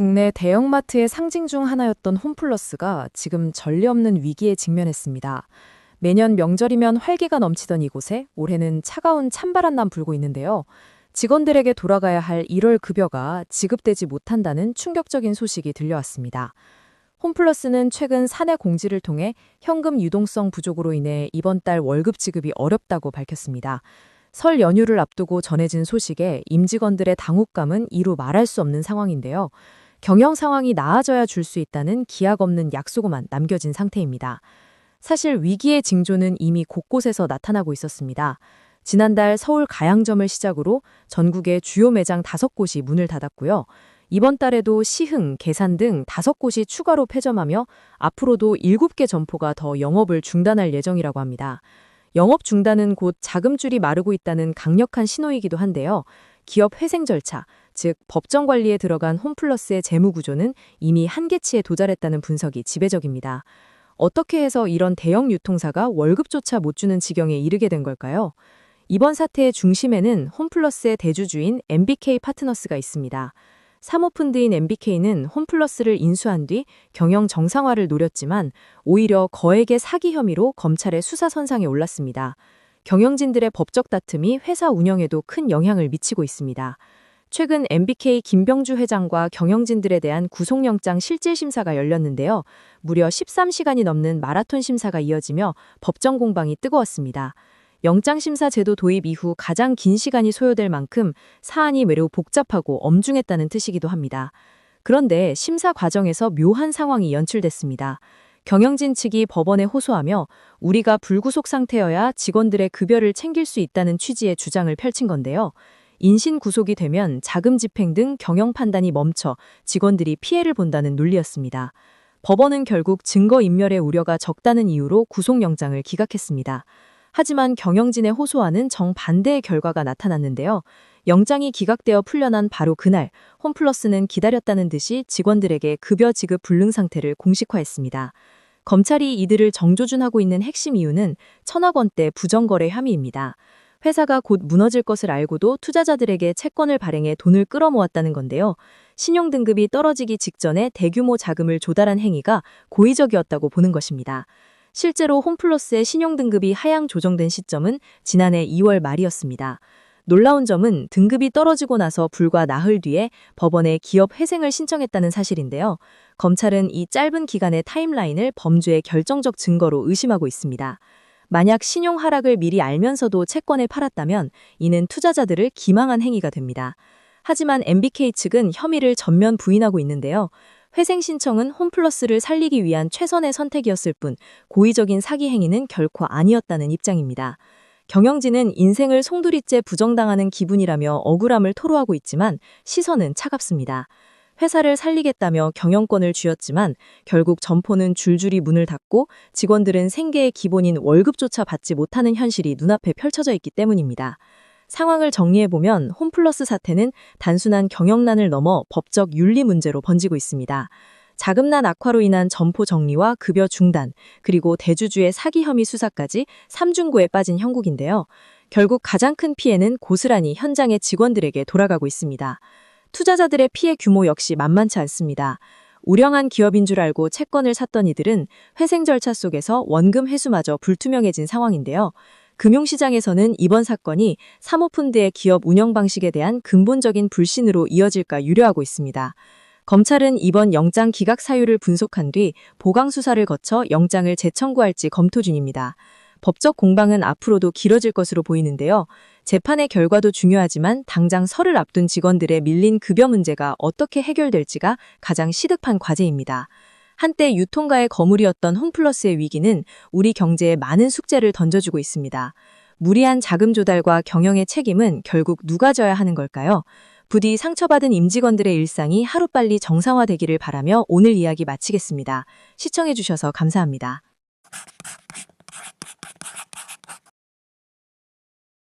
국내 대형마트의 상징 중 하나였던 홈플러스가 지금 전례 없는 위기에 직면했습니다. 매년 명절이면 활기가 넘치던 이곳에 올해는 차가운 찬바람만 불고 있는데요. 직원들에게 돌아가야 할 1월 급여가 지급되지 못한다는 충격적인 소식이 들려왔습니다. 홈플러스는 최근 사내 공지를 통해 현금 유동성 부족으로 인해 이번 달 월급 지급이 어렵다고 밝혔습니다. 설 연휴를 앞두고 전해진 소식에 임직원들의 당혹감은 이루 말할 수 없는 상황인데요. 경영 상황이 나아져야 줄 수 있다는 기약 없는 약속만 남겨진 상태입니다. 사실 위기의 징조는 이미 곳곳에서 나타나고 있었습니다. 지난달 서울 가양점을 시작으로 전국의 주요 매장 5곳이 문을 닫았고요. 이번 달에도 시흥, 계산 등 5곳이 추가로 폐점하며 앞으로도 7개 점포가 더 영업을 중단할 예정이라고 합니다. 영업 중단은 곧 자금줄이 마르고 있다는 강력한 신호이기도 한데요. 기업 회생 절차, 즉 법정 관리에 들어간 홈플러스의 재무 구조는 이미 한계치에 도달했다는 분석이 지배적입니다. 어떻게 해서 이런 대형 유통사가 월급조차 못 주는 지경에 이르게 된 걸까요? 이번 사태의 중심에는 홈플러스의 대주주인 MBK 파트너스가 있습니다. 사모펀드인 MBK는 홈플러스를 인수한 뒤 경영 정상화를 노렸지만 오히려 거액의 사기 혐의로 검찰의 수사 선상에 올랐습니다. 경영진들의 법적 다툼이 회사 운영에도 큰 영향을 미치고 있습니다. 최근 MBK 김병주 회장과 경영진들에 대한 구속영장 실질심사가 열렸는데요. 무려 13시간이 넘는 마라톤 심사가 이어지며 법정 공방이 뜨거웠습니다. 영장심사 제도 도입 이후 가장 긴 시간이 소요될 만큼 사안이 매우 복잡하고 엄중했다는 뜻이기도 합니다. 그런데 심사 과정에서 묘한 상황이 연출됐습니다. 경영진 측이 법원에 호소하며 우리가 불구속 상태여야 직원들의 급여를 챙길 수 있다는 취지의 주장을 펼친 건데요. 인신 구속이 되면 자금 집행 등 경영 판단이 멈춰 직원들이 피해를 본다는 논리였습니다. 법원은 결국 증거인멸의 우려가 적다는 이유로 구속영장을 기각했습니다. 하지만 경영진의 호소와는 정반대의 결과가 나타났는데요. 영장이 기각되어 풀려난 바로 그날 홈플러스는 기다렸다는 듯이 직원들에게 급여 지급 불능 상태를 공식화했습니다. 검찰이 이들을 정조준하고 있는 핵심 이유는 1,000억 원대 부정거래 혐의입니다. 회사가 곧 무너질 것을 알고도 투자자들에게 채권을 발행해 돈을 끌어모았다는 건데요. 신용등급이 떨어지기 직전에 대규모 자금을 조달한 행위가 고의적이었다고 보는 것입니다. 실제로 홈플러스의 신용등급이 하향 조정된 시점은 지난해 2월 말이었습니다. 놀라운 점은 등급이 떨어지고 나서 불과 나흘 뒤에 법원에 기업 회생을 신청했다는 사실인데요. 검찰은 이 짧은 기간의 타임라인을 범죄의 결정적 증거로 의심하고 있습니다. 만약 신용 하락을 미리 알면서도 채권을 팔았다면 이는 투자자들을 기망한 행위가 됩니다. 하지만 MBK 측은 혐의를 전면 부인하고 있는데요. 회생 신청은 홈플러스를 살리기 위한 최선의 선택이었을 뿐 고의적인 사기 행위는 결코 아니었다는 입장입니다. 경영진은 인생을 송두리째 부정당하는 기분이라며 억울함을 토로하고 있지만 시선은 차갑습니다. 회사를 살리겠다며 경영권을 쥐었지만 결국 점포는 줄줄이 문을 닫고 직원들은 생계의 기본인 월급조차 받지 못하는 현실이 눈앞에 펼쳐져 있기 때문입니다. 상황을 정리해보면 홈플러스 사태는 단순한 경영난을 넘어 법적 윤리 문제로 번지고 있습니다. 자금난 악화로 인한 점포 정리와 급여 중단, 그리고 대주주의 사기 혐의 수사까지 삼중고에 빠진 형국인데요. 결국 가장 큰 피해는 고스란히 현장의 직원들에게 돌아가고 있습니다. 투자자들의 피해 규모 역시 만만치 않습니다. 우량한 기업인 줄 알고 채권을 샀던 이들은 회생 절차 속에서 원금 회수마저 불투명해진 상황인데요. 금융시장에서는 이번 사건이 사모펀드의 기업 운영 방식에 대한 근본적인 불신으로 이어질까 유려하고 있습니다. 검찰은 이번 영장 기각 사유를 분석한 뒤 보강 수사를 거쳐 영장을 재청구할지 검토 중입니다. 법적 공방은 앞으로도 길어질 것으로 보이는데요. 재판의 결과도 중요하지만 당장 설을 앞둔 직원들의 밀린 급여 문제가 어떻게 해결될지가 가장 시급한 과제입니다. 한때 유통가의 거물이었던 홈플러스의 위기는 우리 경제에 많은 숙제를 던져주고 있습니다. 무리한 자금 조달과 경영의 책임은 결국 누가 져야 하는 걸까요? 부디 상처받은 임직원들의 일상이 하루빨리 정상화되기를 바라며 오늘 이야기 마치겠습니다. 시청해주셔서 감사합니다.